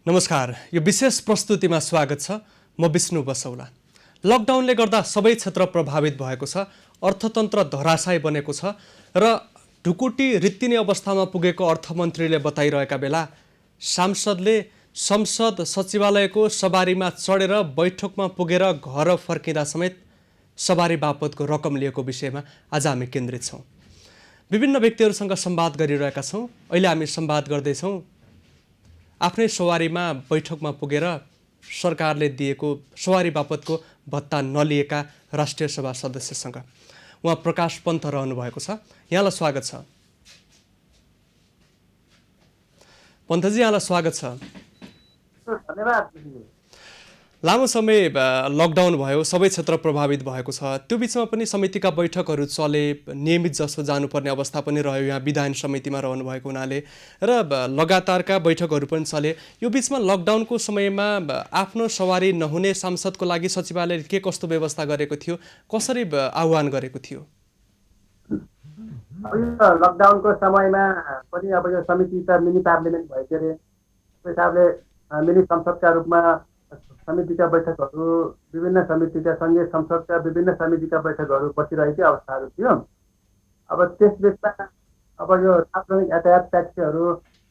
नमस्कार, यो विशेष प्रस्तुतिमा स्वागत छ। म विष्णु बसौला। लकडाउनले गर्दा सबै क्षेत्र प्रभावित भएको छ, अर्थतन्त्र धराशायी बनेको छ र ढुकुटी रित्तिने अवस्थामा पुगेको अर्थमन्त्रीले बताइरहेका बेला सांसदले संसद सचिवालयको सवारीमा चढेर बैठकमा पुगेर घर फर्किँदा समेत सवारी बापतको रकम लिएको विषयमा आज हामी केन्द्रित छौँ। विभिन्न व्यक्तिहरूसँग संवाद गरिरहेका छौँ। अहिले हामी संवाद गर्दैछौँ आफ्नै सवारीमा बैठकमा पुगेर सरकारले दिएको सवारी बापतको भत्ता नलिएका राष्ट्रिय सभा सदस्यसँग। उहाँ प्रकाश पन्त रहनु भएको छ। यहाँलाई स्वागत छ। पन्तजी, यहाँलाई स्वागत छ। धन्यवाद। लामो समय लकडाउन भयो, सबै क्षेत्र प्रभावित भएको छ। त्यो बिचमा पनि समितिका बैठकहरू चले, नियमित जसो जानुपर्ने अवस्था पनि रह्यो। यहाँ विधान समितिमा रहनु भएको हुनाले र लगातारका बैठकहरू पनि चले। यो बिचमा लकडाउनको समयमा आफ्नो सवारी नहुने सांसदको लागि सचिवालयले के कस्तो व्यवस्था गरेको थियो, कसरी आह्वान गरेको थियो? लकडाउनको समयमा पनि अब यो समिति त मिनी पार्लियामेन्ट भएको अरे, त्यो हिसाबले मिनी संसदका रूपमा समितिका बैठकहरू, विभिन्न समितिका सङ्घीय संसदका विभिन्न समितिका बैठकहरू बसिरहेकै अवस्थाहरू थियो। अब त्यसबिचमा अब यो सार्वजनिक यातायात ट्याक्सीहरू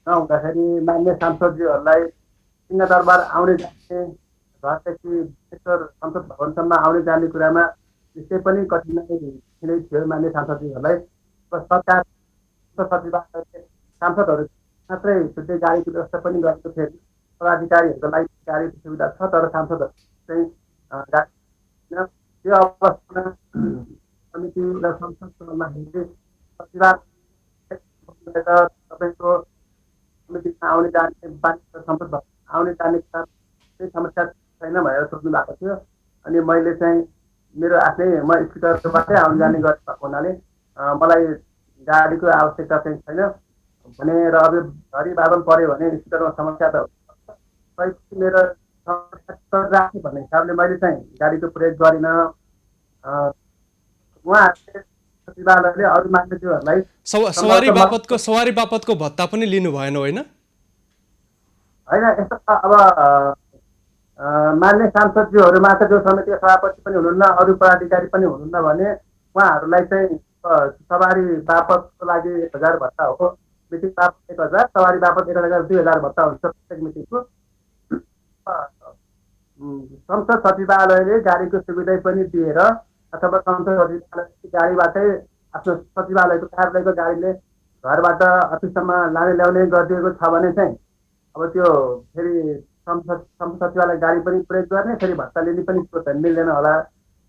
नहुँदाखेरि मान्य सांसदज्यूहरूलाई सिंहदरबार आउने जाने, घरदेखि संसद भवनसम्म आउने जाने कुरामा त्यसै पनि कठिनाइ नै थियो मान्य सांसदज्यूहरूलाई। सरकार सचिवालयले सांसदहरू मात्रै छुट्टै गाडीको व्यवस्था पनि गरेको थियो। पदाधिकारीहरूको लागि गाडीको सुविधा छ, तर सांसदहरू चाहिँ त्यो अवस्थामा समिति र संसदमा सचिवालय तपाईँको समितिमा आउने जाने, संसद आउने जाने केही समस्या छैन भनेर सोध्नु भएको थियो। अनि मैले चाहिँ मेरो आफ्नै म स्कुटरबाटै आउने जाने गरेको हुनाले मलाई गाडीको आवश्यकता चाहिँ छैन भनेर, अब घरि बादल पर्यो भने स्कुटरमा समस्या त मेरो राख्ने भन्ने हिसाबले मैले चाहिँ गाडीको प्रयोग गरिनँ। उहाँहरूले सचिवालयले अरू मान्छेहरूलाई सवारी बापतको भत्ता पनि लिनु भएन, होइन? होइन, यस्तो अब मान्य सांसदज्यूहरू मात्र जो समितिका सभापति पनि हुनुहुन्न, अरू पदाधिकारी पनि हुनुहुन्न भने उहाँहरूलाई चाहिँ सवारी बापतको लागि 1000 भत्ता हो। मिटिङ बापत 1000, सवारी बापत 1000, 2000 भत्ता हुन्छ प्रत्येक मिटिङको। संसद सचिवालयले गाडीको सुविधा पनि दिएर अथवा संसद सचिवालय गाडीबाटै आफ्नो सचिवालयको कार्यालयको गाडीले घरबाट अफिससम्म लाने ल्याउने गरिदिएको छ भने चाहिँ अब त्यो फेरि संसद सचिवालय गाडी पनि प्रयोग गर्ने, फेरि भत्ता लिने पनि स्रोत मिल्दैन होला।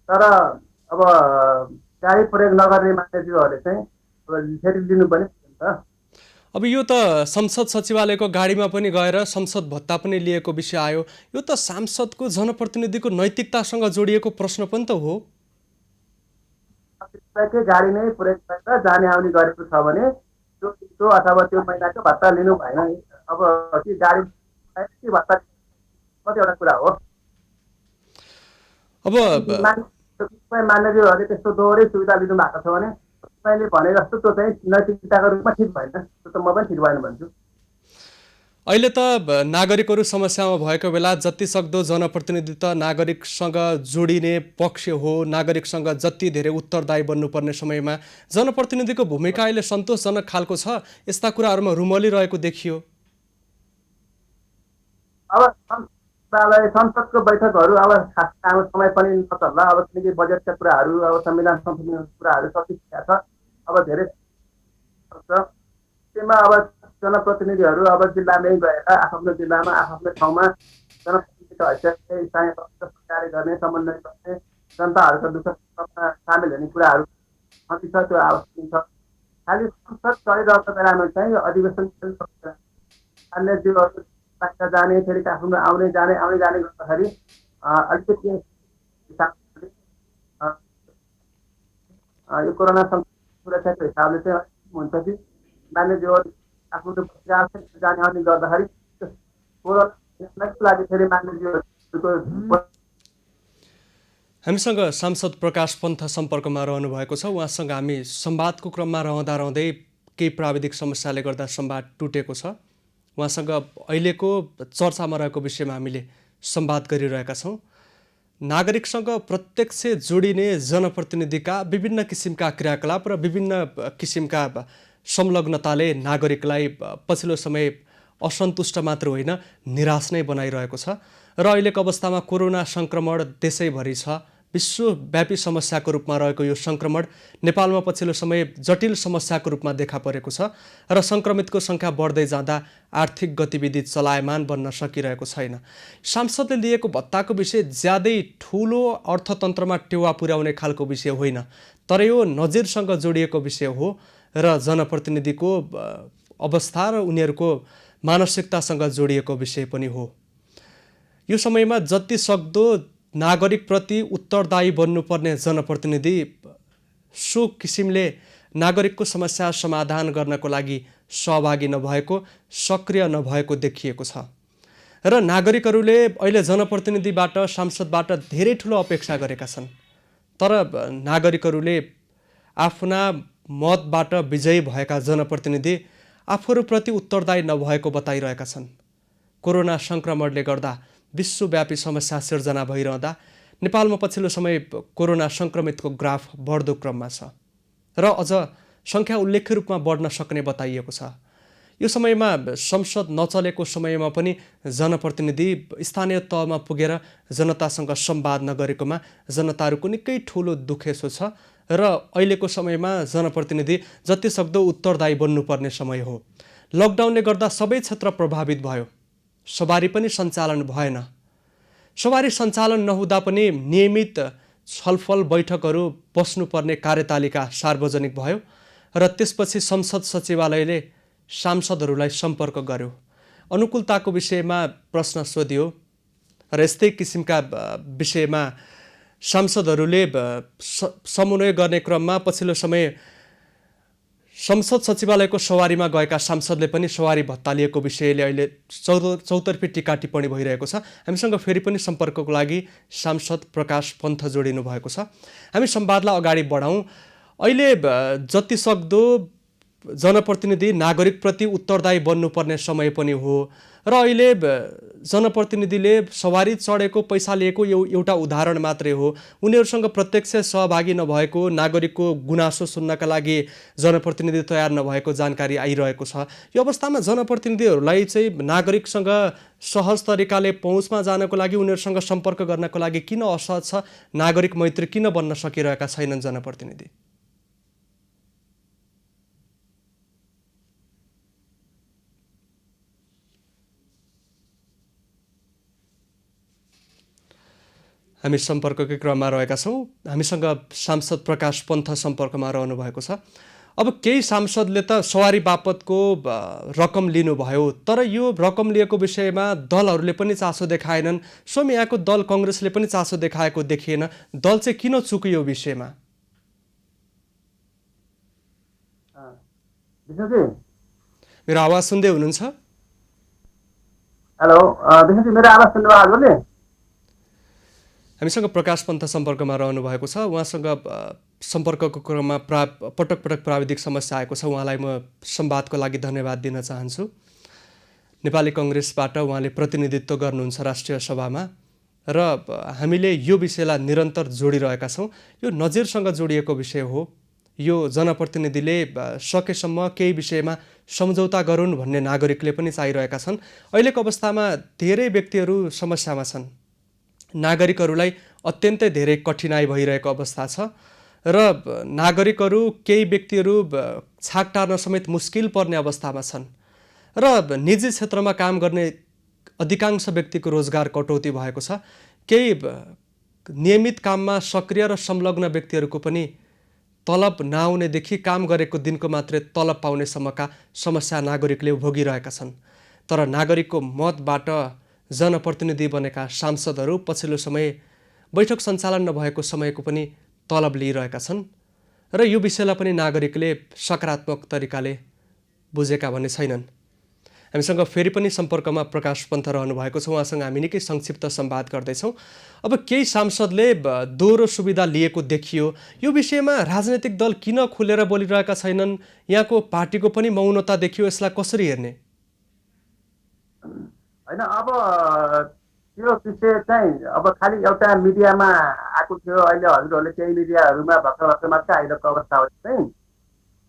तर अब गाडी प्रयोग नगर्ने मान्छेहरूले चाहिँ अब फेरि लिनु पनि हुन्छ। अब यो त संसद सचिवालयको गाडीमा पनि गएर संसद भत्ता पनि लिएको विषय आयो। यो त सांसदको जनप्रतिनिधिको नैतिकतासँग जोडिएको प्रश्न पनि त हो। गाडी नै प्रयोग गरेर जाने आउने गरेको छ भने त्यो अथवा त्यो महिनाको भत्ता लिनु भएन। अब कि गाडी भत्ता कतिवटा कुरा हो। अब मान्यज्यूहरूले त्यस्तो दोहोरै सुविधा लिनु भएको छ भने मैले भने जस्तो त्यो चाहिँ नैतिकताको रूपमा ठिक भएन। त्यो त म पनि ठिक भएन भन्छु। अहिले त नागरिकहरू समस्यामा भएको बेला जतिसक्दो जनप्रतिनिधि त नागरिकसँग जोडिने पक्ष हो। नागरिकसँग जति धेरै उत्तरदायी बन्नुपर्ने समयमा जनप्रतिनिधिको भूमिका अहिले सन्तोषजनक खालको छ। यस्ता कुराहरूमा रुमलिरहेको देखियो। अब संसदको बैठकहरू अब खास लामो समय पनि नचल्ला। अब किनकि बजेटका कुराहरू, अब संविधान संशोधनका कुराहरू सकिसकेका छ। अब धेरै त्यसमा अब जनप्रतिनिधिहरू अब जिल्लामै गएर आफ्नो जिल्लामा आफ्नो ठाउँमा जनप्रतिनिधिको हैसियतले स्थानीय कार्य गर्ने, समन्वय गर्ने, जनताहरूको दुःख सुखमा सामेल हुने कुराहरू कति छ त्यो आवश्यक छ। खालि संसद चलिरहेको बेलामा चाहिँ यो अधिवेशन अन्यज्यूहरू जाने, फेरि काठमाडौँ आउने जाने गर्दाखेरि अलिकति यो कोरोना सुरक्षाको हिसाबले चाहिँ हुन्छ कि मान्यज्यूहरू काठमाडौँ जाने आउने गर्दाखेरि कोरोनाको लागि फेरि मान्यज्यूहरूको। हामीसँग सांसद प्रकाश पन्त सम्पर्कमा रहनु भएको छ। उहाँसँग हामी संवादको क्रममा रहँदै केही प्राविधिक समस्याले गर्दा संवाद टुटेको छ। उहाँसँग अहिलेको चर्चामा रहेको विषयमा हामीले संवाद गरिरहेका छौँ। नागरिकसँग प्रत्यक्ष जोडिने जनप्रतिनिधिका विभिन्न किसिमका क्रियाकलाप र विभिन्न किसिमका संलग्नताले नागरिकलाई पछिल्लो समय असन्तुष्ट मात्र होइन, निराश नै बनाइरहेको छ। र अहिलेको अवस्थामा कोरोना सङ्क्रमण देशैभरि छ। विश्वव्यापी समस्याको रूपमा रहेको यो सङ्क्रमण नेपालमा पछिल्लो समय जटिल समस्याको रूपमा देखा परेको छ र सङ्क्रमितको सङ्ख्या बढ्दै जाँदा आर्थिक गतिविधि चलायमान बन्न सकिरहेको छैन। सांसदले लिएको भत्ताको विषय ज्यादै ठुलो अर्थतन्त्रमा टेवा पुर्याउने खालको विषय होइन, तर यो नजिरसँग जोडिएको विषय हो र जनप्रतिनिधिको अवस्था र उनीहरूको मानसिकतासँग जोडिएको विषय पनि हो। यो समयमा जति सक्दो नागरिकप्रति उत्तरदायी बन्नुपर्ने जनप्रतिनिधि सो किसिमले नागरिकको समस्या समाधान गर्नको लागि सहभागी नभएको, सक्रिय नभएको देखिएको छ। र नागरिकहरूले अहिले जनप्रतिनिधिबाट, सांसदबाट धेरै ठुलो अपेक्षा गरेका छन्, तर नागरिकहरूले आफ्ना मतबाट विजयी भएका जनप्रतिनिधि आफूहरूप्रति उत्तरदायी नभएको बताइरहेका छन्। कोरोना सङ्क्रमणले गर्दा विश्वव्यापी समस्या सिर्जना भइरहँदा नेपालमा पछिल्लो समय कोरोना सङ्क्रमितको ग्राफ बढ्दो क्रममा छ र अझ सङ्ख्या उल्लेख्य रूपमा बढ्न सक्ने बताइएको छ। यो समयमा संसद नचलेको समयमा पनि जनप्रतिनिधि स्थानीय तहमा पुगेर जनतासँग संवाद नगरेकोमा जनताहरूको निकै ठुलो दुखेसो छ र अहिलेको समयमा जनप्रतिनिधि जतिसक्दो उत्तरदायी बन्नुपर्ने समय हो। लकडाउनले गर्दा सबै क्षेत्र प्रभावित भयो, सवारी पनि सञ्चालन भएन। सवारी सञ्चालन नहुँदा पनि नियमित छलफल बैठकहरू बस्नुपर्ने कार्यतालिका सार्वजनिक भयो र त्यसपछि संसद सचिवालयले सांसदहरूलाई सम्पर्क गर्यो, अनुकूलताको विषयमा प्रश्न सोध्यो र यस्तै किसिमका विषयमा सांसदहरूले समन्वय गर्ने क्रममा पछिल्लो समय संसद सचिवालयको सवारीमा गएका सांसदले पनि सवारी भत्ता लिएको विषयले अहिले चौतर्फी टिका टिप्पणी भइरहेको छ। हामीसँग फेरि पनि सम्पर्कको लागि सांसद प्रकाश पन्थ जोडिनु भएको छ। हामी संवादलाई अगाडि बढाउँ। अहिले जतिसक्दो जनप्रतिनिधि नागरिकप्रति उत्तरदायी बन्नुपर्ने समय पनि हो र अहिले जनप्रतिनिधिले सवारी चढेको पैसा लिएको एउटा उदाहरण मात्रै हो। उनीहरूसँग प्रत्यक्ष सहभागी नभएको, नागरिकको गुनासो सुन्नका लागि जनप्रतिनिधि तयार नभएको जानकारी आइरहेको छ। यो अवस्थामा जनप्रतिनिधिहरूलाई चाहिँ नागरिकसँग सहज तरिकाले पहुँचमा जानको लागि, उनीहरूसँग सम्पर्क गर्नको लागि किन असहज छ? नागरिक मैत्री किन बन्न सकिरहेका छैनन् जनप्रतिनिधि? हामी सम्पर्ककै क्रममा रहेका छौँ। हामीसँग सांसद प्रकाश पन्थ सम्पर्कमा रहनु भएको छ। अब केही सांसदले त सवारी बापतको रकम लिनुभयो, तर यो रकम लिएको विषयमा दलहरूले पनि चासो देखाएनन्। स्वयं यहाँको दल कङ्ग्रेसले पनि चासो देखाएको देखिएन। दल चाहिँ किन चुक्यो यो विषयमा? मेरो आवाज सुन्दै हुनुहुन्छ? हेलो विशेष मेरो आवाज सुन्नुभयो हजुरले? हामीसँग प्रकाश पन्थ सम्पर्कमा रहनु भएको छ। उहाँसँग सम्पर्कको क्रममा पटक पटक प्राविधिक समस्या आएको छ। उहाँलाई म संवादको लागि धन्यवाद दिन चाहन्छु। नेपाली कङ्ग्रेसबाट उहाँले प्रतिनिधित्व गर्नुहुन्छ राष्ट्रिय सभामा र हामीले यो विषयलाई निरन्तर जोडिरहेका छौँ। यो नजिरसँग जोडिएको विषय हो। यो जनप्रतिनिधिले सकेसम्म केही विषयमा सम्झौता गरून् भन्ने नागरिकले पनि चाहिरहेका छन्। अहिलेको अवस्थामा धेरै व्यक्तिहरू समस्यामा छन्। नागरिकहरूलाई अत्यन्तै धेरै कठिनाइ भइरहेको अवस्था छ र नागरिकहरू, केही व्यक्तिहरू छाक टार्न समेत मुस्किल पर्ने अवस्थामा छन् र निजी क्षेत्रमा काम गर्ने अधिकांश व्यक्तिको रोजगार कटौती भएको छ। केही नियमित काममा सक्रिय र संलग्न व्यक्तिहरूको पनि तलब नआउनेदेखि काम गरेको दिनको मात्रै तलब पाउनेसम्मका समस्या नागरिकले भोगिरहेका छन्। तर नागरिकको मतबाट जनप्रतिनिधि बनेका सांसदहरू पछिल्लो समय बैठक सञ्चालन नभएको समयको पनि तलब लिइरहेका छन् र यो विषयलाई पनि नागरिकले सकारात्मक तरिकाले बुझेका भन्ने छैनन्। हामीसँग फेरि पनि सम्पर्कमा प्रकाश पन्थ रहनु भएको छ। उहाँसँग हामी निकै संक्षिप्त संवाद गर्दैछौँ। अब केही सांसदले दोहोरो सुविधा लिएको देखियो। यो विषयमा राजनैतिक दल किन खुलेर बोलिरहेका छैनन्? यहाँको पार्टीको पनि मौनता देखियो। यसलाई कसरी हेर्ने? होइन अब त्यो विषय चाहिँ अब खालि एउटा मिडियामा आएको थियो। अहिले हजुरहरूले केही मिडियाहरूमा भर्खर भर्खर मात्रै आइरहेको अवस्था हो चाहिँ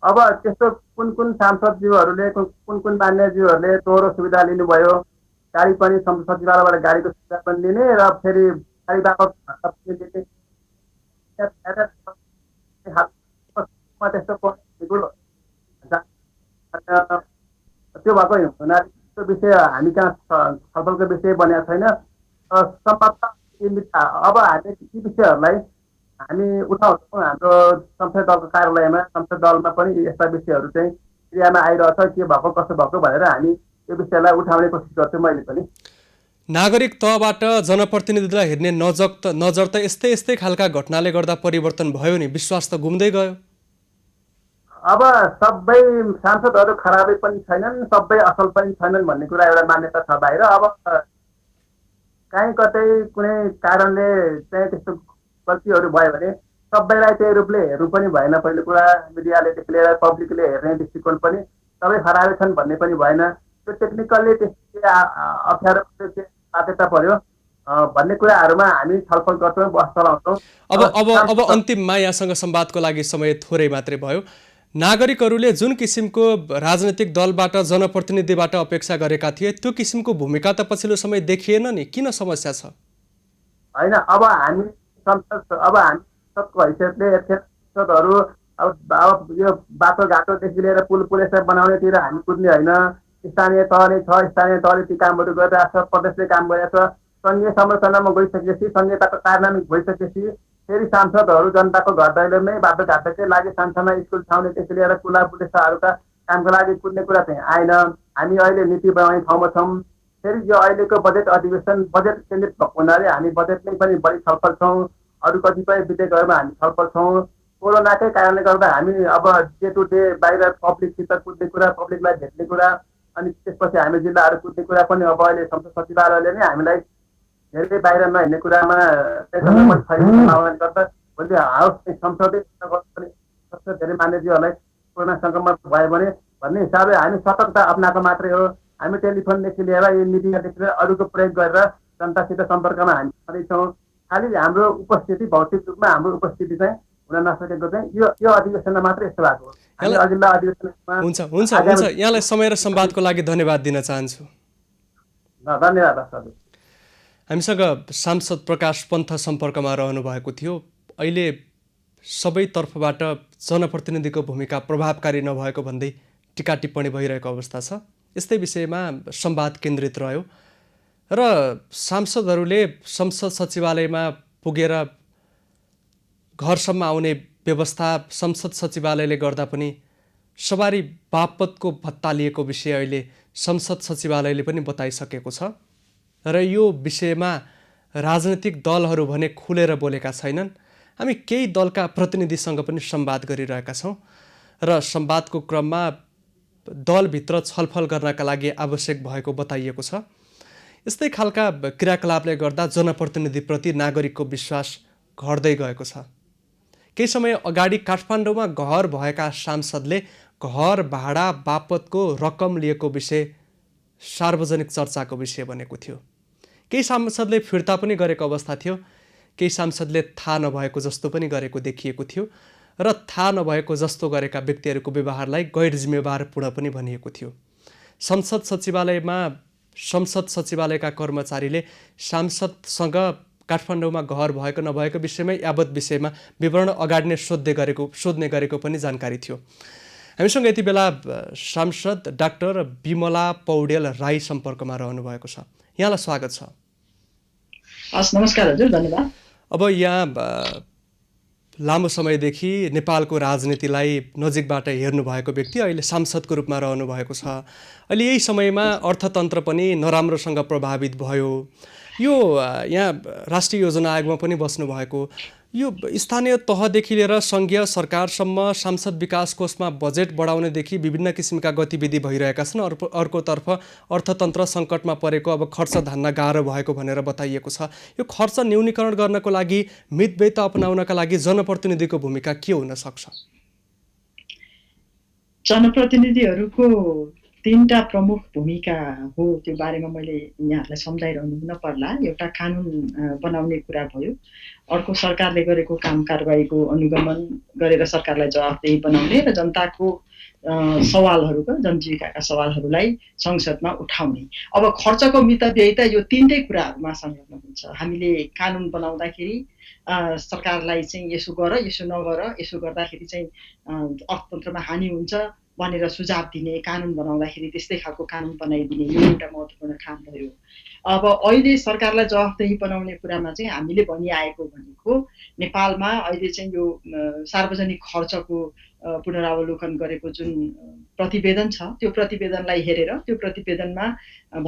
अब त्यस्तो कुन कुन सांसदज्यूहरूले कुन कुन मान्यज्यूहरूले दोहोरो सुविधा लिनुभयो। गाडी पनि सचिवालयबाट गाडीको सुविधा पनि लिने र फेरि गाडी बापत भत्ता पनि लिने। त्यस्तो त्यो भएको हुनाले त्यो विषय हामी कहाँ छलफलको विषय बनेको छैन। सम्भवतः अब हामी यी विषयहरूलाई हामी उठाउँछौँ हाम्रो संसदीय दलको कार्यालयमा। संसदीय दलमा पनि यस्ता विषयहरू चाहिँ क्रियामा आइरहेछ, के भएको कसो भएको भनेर हामी यो विषयलाई उठाउने कोसिस गर्छौँ। मैले पनि नागरिक तहबाट जनप्रतिनिधिलाई हेर्ने नजर त यस्तै यस्तै खालका घटनाले गर्दा परिवर्तन भयो नि, विश्वास त गुम्दै गयो। अब सबै सांसदहरू खराबै पनि छैनन्, सबै असल पनि छैनन् भन्ने कुरा एउटा मान्यता छ बाहिर। अब काहीँ कतै कुनै कारणले चाहिँ त्यस्तो गल्तीहरू भयो भने सबैलाई त्यही रूपले हेर्नु पनि भएन। पहिलो कुरा मिडियालेदेखि लिएर पब्लिकले हेर्ने दृष्टिकोण पनि सबै खराबै छन् भन्ने पनि भएन। त्यो टेक्निकल्ली त्यस्तो अप्ठ्यारो बाध्यता पर्यो भन्ने कुराहरूमा हामी छलफल गर्छौँ, बहस चलाउँछौँ। अब अन्तिममा यहाँसँग संवादको लागि समय थोरै मात्रै भयो। नागरिकहरूले जुन किसिमको राजनैतिक दलबाट जनप्रतिनिधिबाट अपेक्षा गरेका थिए त्यो किसिमको भूमिका त पछिल्लो समय देखिएन नि, किन समस्या छ? होइन अब हामी संसदको हैसियतले सांसदहरू अब यो बाटोघाटोदेखि लिएर पुल पुलेसर बनाउनेतिर हामी कुद्ने होइन। स्थानीय तहले छ, स्थानीय तहले ती कामहरू गरिरहेको छ, प्रदेशले काम गरिरहेको छ। सङ्घीय संरचनामा गइसकेपछि सङ्घीयताको कार्यान्वयन भइसकेपछि फेरि सांसदहरू जनताको घर दैलोमै बाटोघाटोकै लागि सानसाना स्कुल छाउनेदेखि लिएर कुला पुलेसाहरूका कामको लागि कुद्ने कुरा चाहिँ आएन। हामी अहिले नीति बनाउने ठाउँमा छौँ। फेरि यो अहिलेको बजेट अधिवेशन बजेट केन्द्रित भएको हुनाले हामी बजेटमै पनि बढी छलफल छौँ। अरू कतिपय विधेयकहरूमा हामी छलफल छौँ। कोरोनाकै कारणले गर्दा हामी अब डे टु डे बाहिर पब्लिकसित कुद्ने कुरा, पब्लिकलाई भेट्ने कुरा, अनि त्यसपछि हामी जिल्लाहरू कुद्ने कुरा पनि अब अहिले संसद सचिवालयले नै हामीलाई धेरै बाहिर नहिँड्ने कुरामा संभावना गर्दा भोलि हाउस संसदीय सबसे धेरै मान्यज्यूहरूलाई कोरोना सङ्क्रमण भयो भने भन्ने हिसाबले हामी सतर्कता अप्नाएको मात्रै हो। हामी टेलिफोनदेखि लिएर यो मिडियादेखि लिएर अरूको प्रयोग गरेर जनतासित सम्पर्कमा हामी छँदैछौँ। खालि हाम्रो उपस्थिति भौतिक रूपमा हाम्रो उपस्थिति चाहिँ हुन नसकेको चाहिँ यो अधिवेशनमा मात्रै यस्तो भएको हो। हामी अघिल्ला अधिवेशनमा हुन्छ यहाँलाई समय र संवादको लागि धन्यवाद दिन चाहन्छु। धन्यवाद। हामीसँग सांसद प्रकाश पन्थ सम्पर्कमा रहनु भएको थियो। अहिले सबै तर्फबाट जनप्रतिनिधिको भूमिका प्रभावकारी नभएको भन्दै टिका टिप्पणी भइरहेको अवस्था छ। यस्तै विषयमा संवाद केन्द्रित रह्यो र सांसदहरूले संसद सचिवालयमा पुगेर घरसम्म आउने व्यवस्था संसद सचिवालयले गर्दा पनि सवारी बापतको भत्ता लिएको विषय अहिले संसद सचिवालयले पनि बताइसकेको छ र यो विषयमा राजनीतिक दलहरू भने खुलेर बोलेका छैनन्। हामी केही दलका प्रतिनिधिसँग पनि संवाद गरिरहेका छौँ र संवादको क्रममा दलभित्र छलफल गर्नका लागि आवश्यक भएको बताइएको छ। यस्तै खालका क्रियाकलापले गर्दा जनप्रतिनिधिप्रति नागरिकको विश्वास घट्दै गएको छ। केही समय अगाडि काठमाडौँमा घर भएका सांसदले घर भाडा बापतको रकम लिएको विषय सार्वजनिक चर्चाको विषय बनेको थियो। केही सांसदले फिर्ता पनि गरेको अवस्था थियो, केही सांसदले थाहा नभएको जस्तो पनि गरेको देखिएको थियो र थाहा नभएको जस्तो गरेका व्यक्तिहरूको व्यवहारलाई गैर जिम्मेवारपूर्ण पनि भनिएको थियो। संसद सचिवालयका कर्मचारीले सांसदसँग काठमाडौँमा घर भएको नभएको विषयमा यावत विषयमा विवरण अगाडि नै सोध्ने गरेको पनि जानकारी थियो। हामीसँग यति बेला सांसद डाक्टर बिमला पौडेल राई सम्पर्कमा रहनु भएको छ। यहाँलाई स्वागत छ। हस्, नमस्कार हजुर, धन्यवाद। अब यहाँ लामो समयदेखि नेपालको राजनीतिलाई नजिकबाट हेर्नु भएको व्यक्ति अहिले सांसदको रूपमा रहनु भएको छ। अहिले यही समयमा अर्थतन्त्र पनि नराम्रोसँग प्रभावित भयो। यो यहाँ राष्ट्रिय योजना आयोगमा पनि बस्नु भएको, यो स्थानीय तहदेखि लिएर सङ्घीय सरकारसम्म सांसद विकास कोषमा बजेट बढाउनेदेखि विभिन्न किसिमका गतिविधि भइरहेका छन्। अर्कोतर्फ अर्थतन्त्र सङ्कटमा परेको, अब खर्च धान्न गाह्रो भएको भनेर बताइएको छ। यो खर्च न्यूनीकरण गर्नको लागि, मितव्ययता अपनाउनका लागि जनप्रतिनिधिको भूमिका के हुन सक्छ? जनप्रतिनिधिहरूको तीनटा प्रमुख भूमिका हो त्यो बारेमा मैले यहाँहरूलाई सम्झाइरहनु नपर्ला। एउटा कानुन बनाउने कुरा भयो, अर्को सरकारले गरेको काम कारबाहीको अनुगमन गरेर सरकारलाई जवाफदेही बनाउने र जनताको सवालहरूका जनजीविकाका सवालहरूलाई संसदमा उठाउने। अब खर्चको मितव्ययिता यो तीनटै कुराहरूमा संलग्न हुन्छ। हामीले कानुन बनाउँदाखेरि सरकारलाई चाहिँ यसो गर, यसो नगर, यसो गर्दाखेरि चाहिँ अर्थतन्त्रमा हानि हुन्छ भनेर सुझाव दिने, कानुन बनाउँदाखेरि त्यस्तै खालको कानुन बनाइदिने, यो एउटा महत्त्वपूर्ण काम भयो। अब अहिले सरकारलाई जवाफदेही बनाउने कुरामा चाहिँ हामीले भनिआएको भनेको नेपालमा अहिले चाहिँ यो सार्वजनिक खर्चको पुनरावलोकन गरेको जुन प्रतिवेदन छ त्यो प्रतिवेदनलाई हेरेर त्यो प्रतिवेदनमा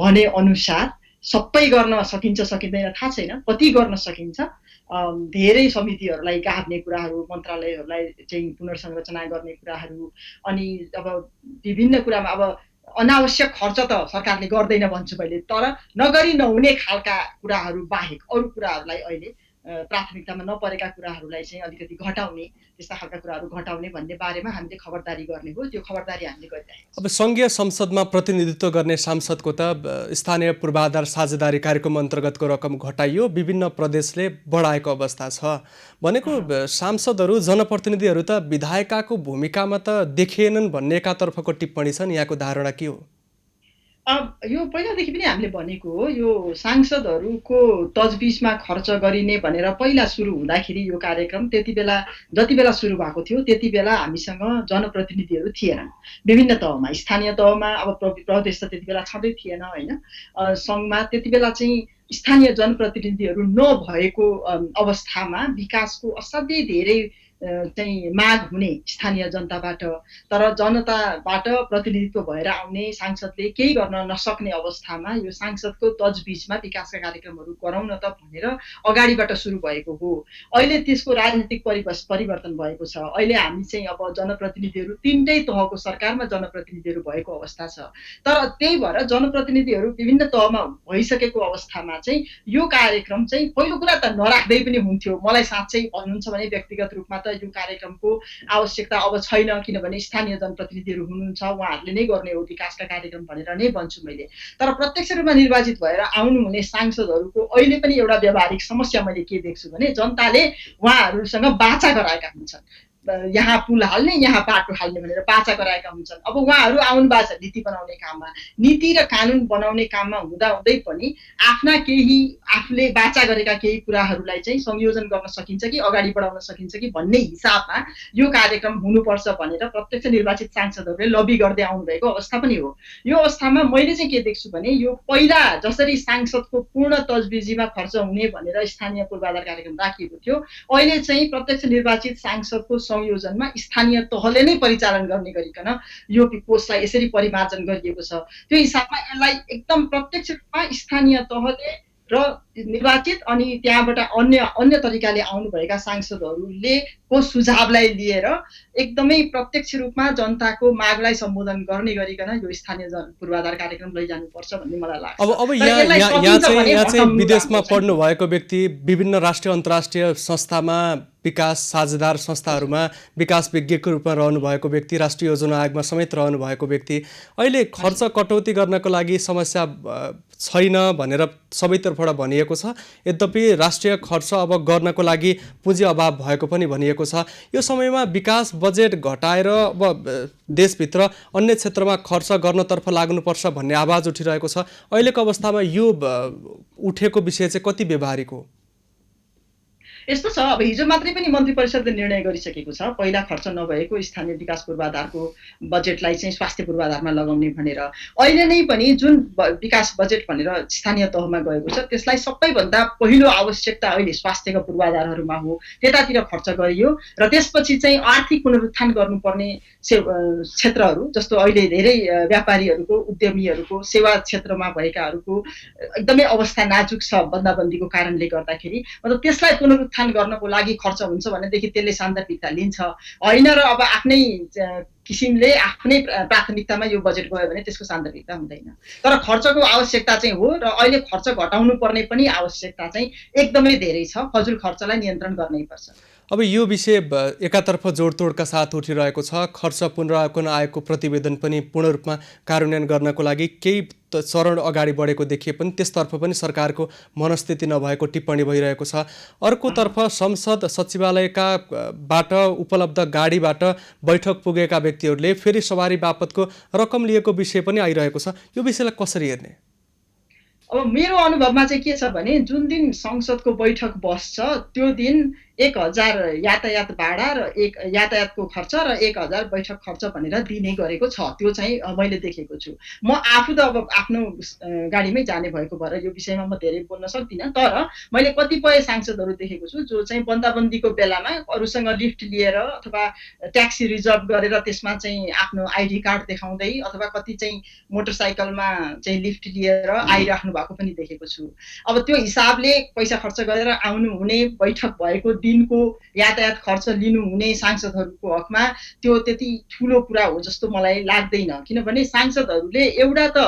भने अनुसार सबै गर्न सकिन्छ सकिँदैन थाहा छैन, कति गर्न सकिन्छ, धेरै समितिहरूलाई गाड्ने कुराहरू, मन्त्रालयहरूलाई चाहिँ पुनर्संरचना गर्ने कुराहरू, अनि अब विभिन्न कुरामा अब अनावश्यक खर्च त सरकारले गर्दैन भन्छु मैले, तर नगरी नहुने खालका कुराहरू बाहेक अरू कुराहरूलाई अहिले प्राथमिकतामा नपरेका कुराहरूलाई चाहिँ अलिकति घटाउने, त्यस्ता खालका कुराहरू घटाउने भन्ने बारेमा हामीले खबरदारी गर्ने हो। त्यो खबरदारी हामीले गरिरहेका छौँ। अब सङ्घीय संसदमा प्रतिनिधित्व गर्ने सांसदको त स्थानीय पूर्वाधार साझेदारी कार्यक्रम अन्तर्गतको रकम घटाइयो, विभिन्न प्रदेशले बढाएको अवस्था छ भनेको सांसदहरू जनप्रतिनिधिहरू त विधायकको भूमिकामा त देखिएनन् भन्ने एकातर्फको टिप्पणी छन्, यहाँको धारणा के हो? यो पहिलादेखि पनि हामीले भनेको हो, यो सांसदहरूको तजबिजमा खर्च गरिने भनेर पहिला सुरु हुँदाखेरि यो कार्यक्रम त्यति बेला जति बेला सुरु भएको थियो त्यति बेला हामीसँग जनप्रतिनिधिहरू थिएनन् विभिन्न तहमा, स्थानीय तहमा। अब प्रदेश त त्यति बेला छँदै थिएन होइन, सङ्घमा त्यति बेला चाहिँ स्थानीय जनप्रतिनिधिहरू नभएको अवस्थामा विकासको असाध्यै धेरै चाहिँ माग हुने स्थानीय जनताबाट, तर जनताबाट प्रतिनिधित्व भएर आउने सांसदले केही गर्न नसक्ने अवस्थामा यो सांसदको तजबिजमा विकासका कार्यक्रमहरू गराउन त भनेर अगाडिबाट सुरु भएको हो। अहिले त्यसको राजनीतिक परिवर्तन भएको छ। अहिले हामी चाहिँ अब जनप्रतिनिधिहरू तीनटै तहको सरकारमा जनप्रतिनिधिहरू भएको अवस्था छ, तर त्यही भएर जनप्रतिनिधिहरू विभिन्न तहमा भइसकेको अवस्थामा चाहिँ यो कार्यक्रम चाहिँ पहिलो कुरा त नराख्दै पनि हुन्थ्यो। मलाई साँच्चै भन्नुहुन्छ भने व्यक्तिगत रूपमा त यो कार्यक्रमको आवश्यकता अब छैन, किनभने स्थानीय जनप्रतिनिधिहरू हुनुहुन्छ, उहाँहरूले नै गर्ने हो विकासका कार्यक्रम भनेर नै भन्छु मैले। तर प्रत्यक्ष रूपमा निर्वाचित भएर आउनुहुने सांसदहरूको अहिले पनि एउटा व्यावहारिक समस्या मैले के देख्छु भने जनताले उहाँहरूसँग बाचा गराएका हुन्छन्, यहाँ पुल हाल्ने, यहाँ बाटो हाल्ने भनेर बाचा गराएका हुन्छन्। अब उहाँहरू आउनु भएको छ नीति बनाउने काममा, नीति र कानुन बनाउने काममा हुँदाहुँदै पनि आफ्ना केही आफूले बाचा गरेका केही कुराहरूलाई चाहिँ संयोजन गर्न सकिन्छ कि अगाडि बढाउन सकिन्छ कि भन्ने हिसाबमा यो कार्यक्रम हुनुपर्छ भनेर प्रत्यक्ष निर्वाचित सांसदहरूले लबी गर्दै आउनुभएको अवस्था पनि हो। यो अवस्थामा मैले चाहिँ के देख्छु भने यो पहिला जसरी सांसदको पूर्ण तजबिजीमा खर्च हुने भनेर स्थानीय पूर्वाधार कार्यक्रम राखिएको थियो, अहिले चाहिँ प्रत्यक्ष निर्वाचित सांसदको संयोजनमा स्थानीय तहले नै परिचालन गर्ने गरिकन यो कोषलाई यसरी परिमार्जन गरिएको छ। त्यो हिसाबमा यसलाई एकदम प्रत्यक्ष रूपमा स्थानीय तहले र निर्वाचित अनि त्यहाँबाट अन्य तरिकाले आउनुभएका सांसदहरूले को सुझावलाई लिएर एकदमै प्रत्यक्ष रूपमा जनताको मागलाई सम्बोधन गर्ने गरिकन यो स्थानीय पूर्वाधार कार्यक्रम लैजानुपर्छ भन्ने मलाई लाग्छ। अब यहाँ चाहिँ विदेशमा पढ्नु भएको व्यक्ति, विभिन्न राष्ट्रिय अन्तर्राष्ट्रिय संस्थामा विकास साझेदार संस्थाहरूमा विकास विज्ञको रूपमा रहनु भएको व्यक्ति, राष्ट्रिय योजना आयोगमा समेत रहनु भएको व्यक्ति, अहिले खर्च कटौती गर्नको लागि समस्या छैन भनेर सबैतर्फबाट भनिएको छ। यद्यपि राष्ट्रिय खर्च अब गर्नको लागि पुँजी अभाव भएको पनि भनिएको छ। यो समयमा विकास बजेट घटाएर अब देशभित्र अन्य क्षेत्रमा खर्च गर्नतर्फ लाग्नुपर्छ भन्ने आवाज उठिरहेको छ। अहिलेको अवस्थामा यो उठेको विषय चाहिँ कति व्यवहारिक हो? यस्तो छ, अब हिजो मात्रै पनि मन्त्री परिषदले निर्णय गरिसकेको छ पहिला खर्च नभएको स्थानीय विकास पूर्वाधारको बजेटलाई चाहिँ स्वास्थ्य पूर्वाधारमा लगाउने भनेर। अहिले नै पनि जुन विकास बजेट भनेर स्थानीय तहमा गएको छ त्यसलाई सबैभन्दा पहिलो आवश्यकता अहिले स्वास्थ्यका पूर्वाधारहरूमा हो, त्यतातिर खर्च गरियो र त्यसपछि चाहिँ आर्थिक पुनरुत्थान गर्नुपर्ने क्षेत्रहरू जस्तो अहिले धेरै व्यापारीहरूको, उद्यमीहरूको, सेवा क्षेत्रमा भएकाहरूको एकदमै अवस्था नाजुक छ बन्दाबन्दीको कारणले गर्दाखेरि, मतलब त्यसलाई पुनरुत्थान गर्नको लागि खर्च हुन्छ भनेदेखि त्यसले सान्दर्भिकता लिन्छ होइन र अब आफ्नै किसिमले आफ्नै प्राथमिकतामा यो बजेट गयो भने त्यसको सान्दर्भिकता हुँदैन। तर खर्चको आवश्यकता चाहिँ हो र अहिले खर्च घटाउनु पर्ने पनि आवश्यकता चाहिँ एकदमै धेरै छ। फजुल खर्चलाई नियन्त्रण गर्नै पर्छ। अब यो विषय एकातर्फ जोडतोडका साथ उठिरहेको छ, खर्च पुनरावलोकन आयोगको प्रतिवेदन पनि पूर्ण रूपमा कार्यान्वयन गर्नको लागि केही चरण अगाडि बढेको देखिए पनि त्यसतर्फ पनि सरकारको मनस्थिति नभएको टिप्पणी भइरहेको छ। अर्कोतर्फ संसद सचिवालयका बाट उपलब्ध गाडीबाट बैठक पुगेका व्यक्तिहरूले फेरि सवारी बापतको रकम लिएको विषय पनि आइरहेको छ। यो विषयलाई कसरी हेर्ने? अब मेरो अनुभवमा चाहिँ के छ भने जुन दिन संसदको बैठक बस्छ त्यो दिन 1000 यातायात भाडा र यातायातको खर्च र 1000 बैठक खर्च भनेर दिने गरेको छ। त्यो चाहिँ मैले देखेको छु। म आफू त अब आफ्नो गाडीमै जाने भएको भएर यो विषयमा म धेरै बोल्न सक्दिनँ, तर मैले कतिपय सांसदहरू देखेको छु जो चाहिँ बन्दाबन्दीको बेलामा अरूसँग लिफ्ट लिएर अथवा ट्याक्सी रिजर्भ गरेर त्यसमा चाहिँ आफ्नो आइडी कार्ड देखाउँदै अथवा कति चाहिँ मोटरसाइकलमा चाहिँ लिफ्ट लिएर आइराख्नु भएको पनि देखेको छु। अब त्यो हिसाबले पैसा खर्च गरेर आउनु हुने, बैठक भएको दिनको यातायात खर्च लिनुहुने सांसदहरूको हकमा त्यो त्यति ठुलो कुरा हो जस्तो मलाई लाग्दैन। किनभने सांसदहरूले एउटा त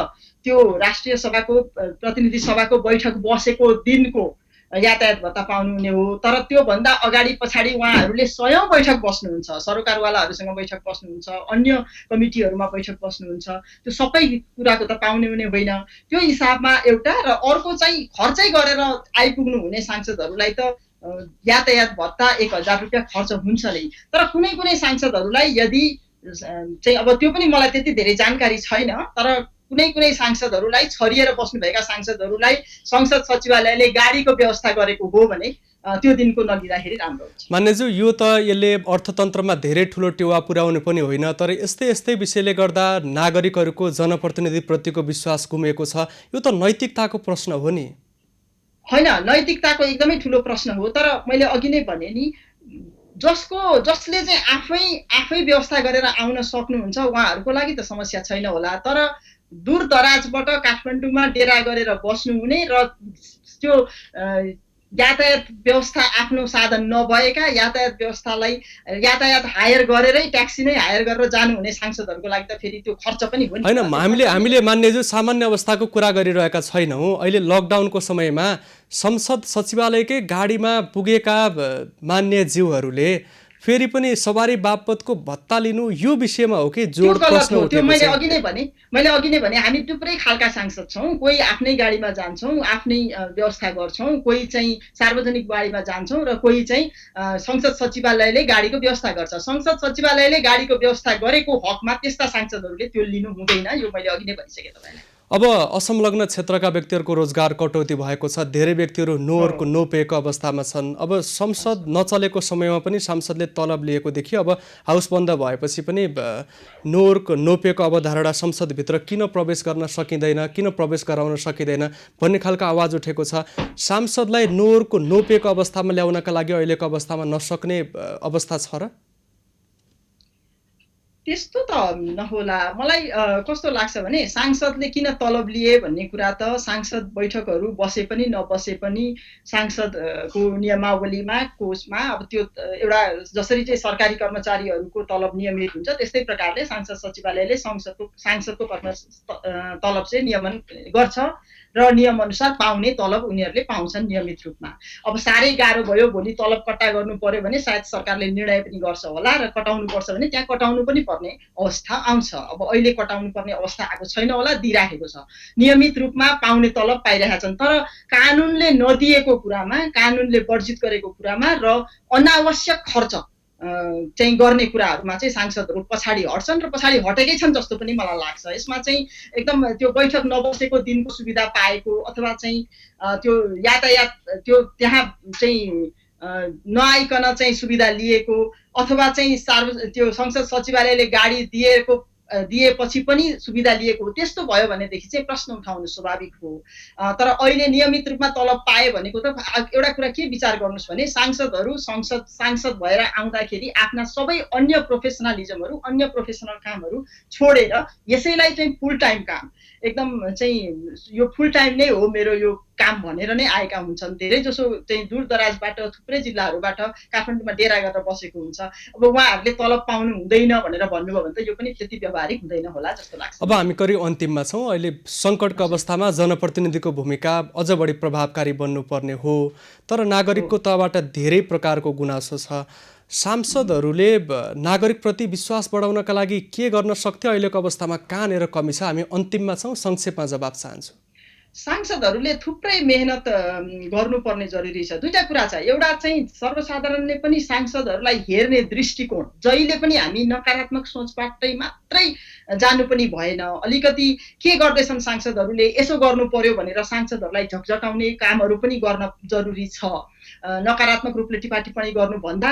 त्यो राष्ट्रिय सभाको प्रतिनिधि सभाको बैठक बसेको दिनको यातायात भत्ता पाउनुहुने हो, तर त्योभन्दा अगाडि पछाडि उहाँहरूले 100औं बैठक बस्नुहुन्छ, सरोकारवालाहरूसँग बैठक बस्नुहुन्छ, अन्य कमिटीहरूमा बैठक बस्नुहुन्छ। त्यो सबै कुराको त पाउने हुने होइन। त्यो हिसाबमा एउटा र अर्को चाहिँ खर्चै गरेर आइपुग्नु हुने सांसदहरूलाई त यातायात भत्ता 1000 रुपियाँ खर्च हुन्छ नै। तर कुनै कुनै सांसदहरूलाई यदि चाहिँ अब त्यो पनि मलाई त्यति धेरै जानकारी छैन, तर कुनै कुनै सांसदहरूलाई छरिएर बस्नुभएका सांसदहरूलाई संसद सचिवालयले गाडीको व्यवस्था गरेको हो भने त्यो दिनको नलिँदाखेरि राम्रो हुन्छ। मान्यज्यू, यो त यसले अर्थतन्त्रमा धेरै ठुलो टेवा पुर्याउने पनि होइन, तर यस्तै यस्तै विषयले गर्दा नागरिकहरूको जनप्रतिनिधिप्रतिको विश्वास गुमेको छ। यो त नैतिकताको प्रश्न हो नि? होइन, नैतिकताको एकदमै ठुलो प्रश्न हो। तर मैले अघि नै भने नि जसले चाहिँ आफै व्यवस्था गरेर आउन सक्नुहुन्छ उहाँहरूको लागि त समस्या छैन होला, तर दूर दराजबाट काठमाडौँमा डेरा गरेर बस्नुहुने र त्यो यातायात व्यवस्था आफ्नो साधन नभएका यातायात हायर गरेरै ट्याक्सी नै हायर गरेर जानुहुने सांसदहरूको लागि त फेरि त्यो खर्च पनि हो नि। होइन, हामीले मान्यज्यू सामान्य अवस्थाको कुरा गरिरहेका छैनौँ। अहिले लकडाउनको समयमा संसद सचिवालयकै गाडीमा पुगेका मान्यज्यूहरूले फेरि पनि सवारी बापतको भत्ता लिनु यो विषयमा हो कि जोड प्रश्न उठेको छ? त्यो मैले अघि नै भने हामी थुप्रै खालका सांसद छौँ। कोही आफ्नै गाडीमा जान्छौँ, आफ्नै व्यवस्था गर्छौँ, कोही चाहिँ सार्वजनिक गाडीमा जान्छौँ र कोही चाहिँ संसद सचिवालयले गाडीको व्यवस्था गर्छ। संसद सचिवालयले गाडीको व्यवस्था गरेको हकमा त्यस्ता सांसदहरूले त्यो लिनु हुँदैन। यो मैले अघि नै भनिसकेँ तपाईँलाई। अब असंलग्न क्षेत्रका व्यक्तिहरूको रोजगार कटौती भएको छ। धेरै व्यक्तिहरू नोहरूको नोपेको अवस्थामा छन्। अब संसद नचलेको समयमा पनि सांसदले तलब लिएको देखियो। अब हाउस बन्द भएपछि पनि नोहरूको नोपेको अवधारणा संसदभित्र किन प्रवेश गर्न सकिँदैन, किन प्रवेश गराउन सकिँदैन भन्ने खालको आवाज उठेको छ। सांसदलाई नोहरूको नोपेको अवस्थामा ल्याउनका लागि अहिलेको अवस्थामा नसक्ने अवस्था छ र? त्यस्तो त नहोला। मलाई कस्तो लाग्छ भने सांसदले किन तलब लिए भन्ने कुरा त सांसद बैठकहरू बसे पनि नबसे पनि सांसदको नियमावलीमा कोषमा अब त्यो एउटा जसरी चाहिँ सरकारी कर्मचारीहरूको तलब नियमित हुन्छ त्यस्तै प्रकारले सांसद सचिवालयले सांसदको तलब चाहिँ नियमन गर्छ र नियमअनुसार पाउने तलब उनीहरूले पाउँछन् नियमित रूपमा। अब साह्रै गाह्रो भयो, भोलि तलब कट्टा गर्नु पर्यो भने सायद सरकारले निर्णय पनि गर्छ होला र कटाउनु पर्छ भने त्यहाँ कटाउनु पनि पर्ने अवस्था आउँछ। अब अहिले कटाउनु पर्ने अवस्था आएको छैन होला, दिइराखेको छ। नियमित रूपमा पाउने तलब पाइरहेका छन्। तर कानुनले नदिएको कुरामा, कानुनले वर्जित गरेको कुरामा र अनावश्यक खर्च चाहिँ गर्ने कुराहरूमा चाहिँ सांसदहरू पछाडि हट्छन् र पछाडि हटेकै छन् जस्तो पनि मलाई लाग्छ। यसमा चाहिँ एकदम त्यो बैठक नबसेको दिनको सुविधा पाएको अथवा चाहिँ त्यो यातायात त्यो त्यहाँ चाहिँ नआइकन चाहिँ सुविधा लिएको अथवा चाहिँ त्यो संसद सचिवालयले गाडी दिएपछि पनि सुविधा लिएको त्यस्तो भयो भनेदेखि चाहिँ प्रश्न उठाउनु स्वाभाविक हो। तर अहिले नियमित रूपमा तलब पाए भनेको त एउटा कुरा के विचार गर्नुहोस् भने सांसदहरू सांसद भएर आउँदाखेरि आफ्ना सबै अन्य प्रोफेसनलिजमहरू, अन्य प्रोफेसनल कामहरू छोडेर यसैलाई चाहिँ फुल टाइम काम, एकदम चाहिँ यो फुल टाइम नै हो मेरो यो काम भनेर नै आएका हुन्छन्। धेरै जसो चाहिँ दूरदराजबाट थुप्रै जिल्लाहरूबाट काठमाडौँमा डेरा गरेर बसेको हुन्छ। अब उहाँहरूले तलब पाउनु हुँदैन भनेर भन्नुभयो भने त यो पनि त्यति व्यावहारिक हुँदैन होला जस्तो लाग्छ। अब हामी करिब अन्तिममा छौँ। अहिले सङ्कटको अवस्थामा जनप्रतिनिधिको भूमिका अझ बढी प्रभावकारी बन्नुपर्ने हो, तर नागरिकको तहबाट धेरै प्रकारको गुनासो छ। सांसदहरूले नागरिकप्रति विश्वास बढाउनका लागि के गर्न सक्थ्यो? अहिलेको अवस्थामा कहाँनिर कमी छ? हामी अन्तिममा छौँ, संक्षेपमा जवाब चाहन्छु। सांसदहरूले थुप्रै मेहनत गर्नुपर्ने जरुरी छ। दुईटा कुरा छ। एउटा चाहिँ सर्वसाधारणले पनि सांसदहरूलाई हेर्ने दृष्टिकोण, जहिले पनि हामी नकारात्मक सोचबाटै मात्रै जानु पनि भएन। अलिकति के गर्दैछन् सांसदहरूले, यसो गर्नु पर्यो भनेर सांसदहरूलाई झकझकाउने कामहरू पनि गर्न जरुरी छ। नकारात्मक रूपले टिप्पाटिप्पणी गर्नुभन्दा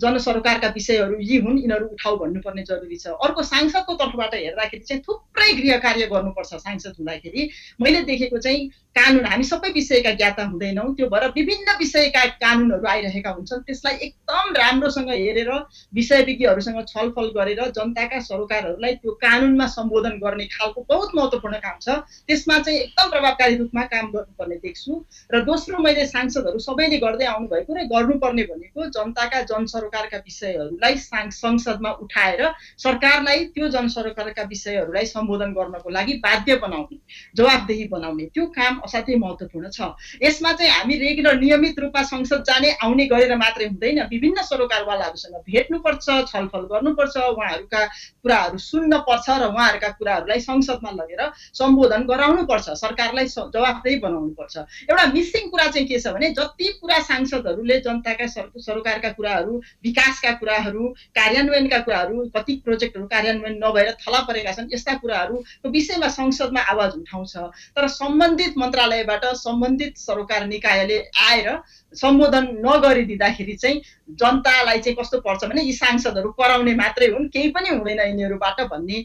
जनसरोकारका विषयहरू यी हुन्, यिनीहरू उठाउ भन्नुपर्ने जरुरी छ। अर्को, सांसदको तर्फबाट हेर्दाखेरि चाहिँ थुप्रै गृह कार्य गर्नुपर्छ। सांसद हुँदाखेरि मैले देखेको चाहिँ कानुन, हामी सबै विषयका ज्ञाता हुँदैनौँ, त्यो भएर विभिन्न विषयका कानुनहरू आइरहेका हुन्छन्। त्यसलाई एकदम राम्रोसँग हेरेर विषयविज्ञहरूसँग छलफल गरेर जनताका सरोकारहरूलाई त्यो कानुनमा सम्बोधन गर्ने खालको बहुत महत्त्वपूर्ण काम छ। त्यसमा चाहिँ एकदम प्रभावकारी रूपमा काम गर्नुपर्ने देख्छु। र दोस्रो, मैले सांसदहरू सबैले गर्दै आउनुभएको र गर्नुपर्ने भनेको जनताका जनसरोकारका विषयहरूलाई संसदमा उठाएर सरकारलाई त्यो जनसरोकारका विषयहरूलाई सम्बोधन गर्नको लागि बाध्य बनाउने, जवाफदेही बनाउने, त्यो काम असाध्यै महत्त्वपूर्ण छ। यसमा चाहिँ हामी रेगुलर नियमित रूपमा संसद जाने आउने गरेर मात्रै हुँदैन, विभिन्न सरोकारवालाहरूसँग भेट्नुपर्छ, छलफल गर्नुपर्छ, उहाँहरूका कुराहरू सुन्नपर्छ र उहाँहरूका कुराहरूलाई संसदमा लगेर सम्बोधन गराउनुपर्छ, सरकारलाई जवाफदेही बनाउनुपर्छ। एउटा मिसिङ कुरा चाहिँ के छ भने, जति पुरा सांसदहरूले जनताका सरोकारका कुराहरू, विकासका कुराहरू, कार्यान्वयनका कुराहरू, कति प्रोजेक्टहरू कार्यान्वयन नभएर थला परेका छन्, यस्ता कुराहरूको विषयमा संसदमा आवाज उठाउँछ। तर सम्बन्धित मन्त्रालयबाट सम्बन्धित सरोकार निकायले आएर सम्बोधन नगरिदिँदाखेरि चाहिँ जनतालाई चाहिँ कस्तो पर्छ भने यी सांसदहरू कराउने मात्रै हुन्, केही पनि हुँदैन यिनीहरूबाट भन्ने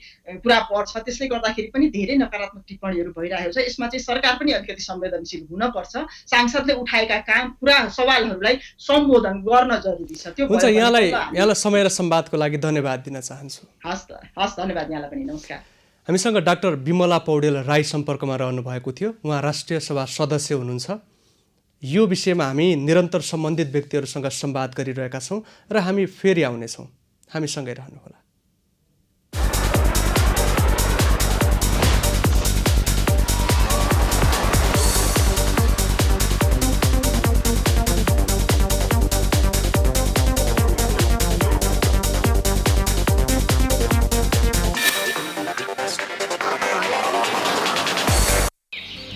कुरा पर्छ। त्यसले गर्दाखेरि पनि धेरै नकारात्मक टिप्पणीहरू भइरहेको छ। यसमा चाहिँ सरकार पनि अलिकति संवेदनशील हुनपर्छ। सांसदले उठाएका काम, पुरा सवालहरूलाई सम्बोधन गर्न जरुरी छ। त्यो हुन्छ, यहाँलाई समय र संवादको लागि धन्यवाद दिन चाहन्छु। हस्, धन्यवाद यहाँलाई पनि। नमस्कार। हामीसँग डाक्टर विमला पौडेल राई सम्पर्कमा रहनुभएको थियो। उहाँ राष्ट्रिय सभा सदस्य हुनुहुन्छ। यो विषयमा हामी निरन्तर सम्बन्धित व्यक्तिहरूसँग संवाद गरिरहेका छौँ र हामी फेरि आउनेछौँ। हामीसँगै रहनुहोला।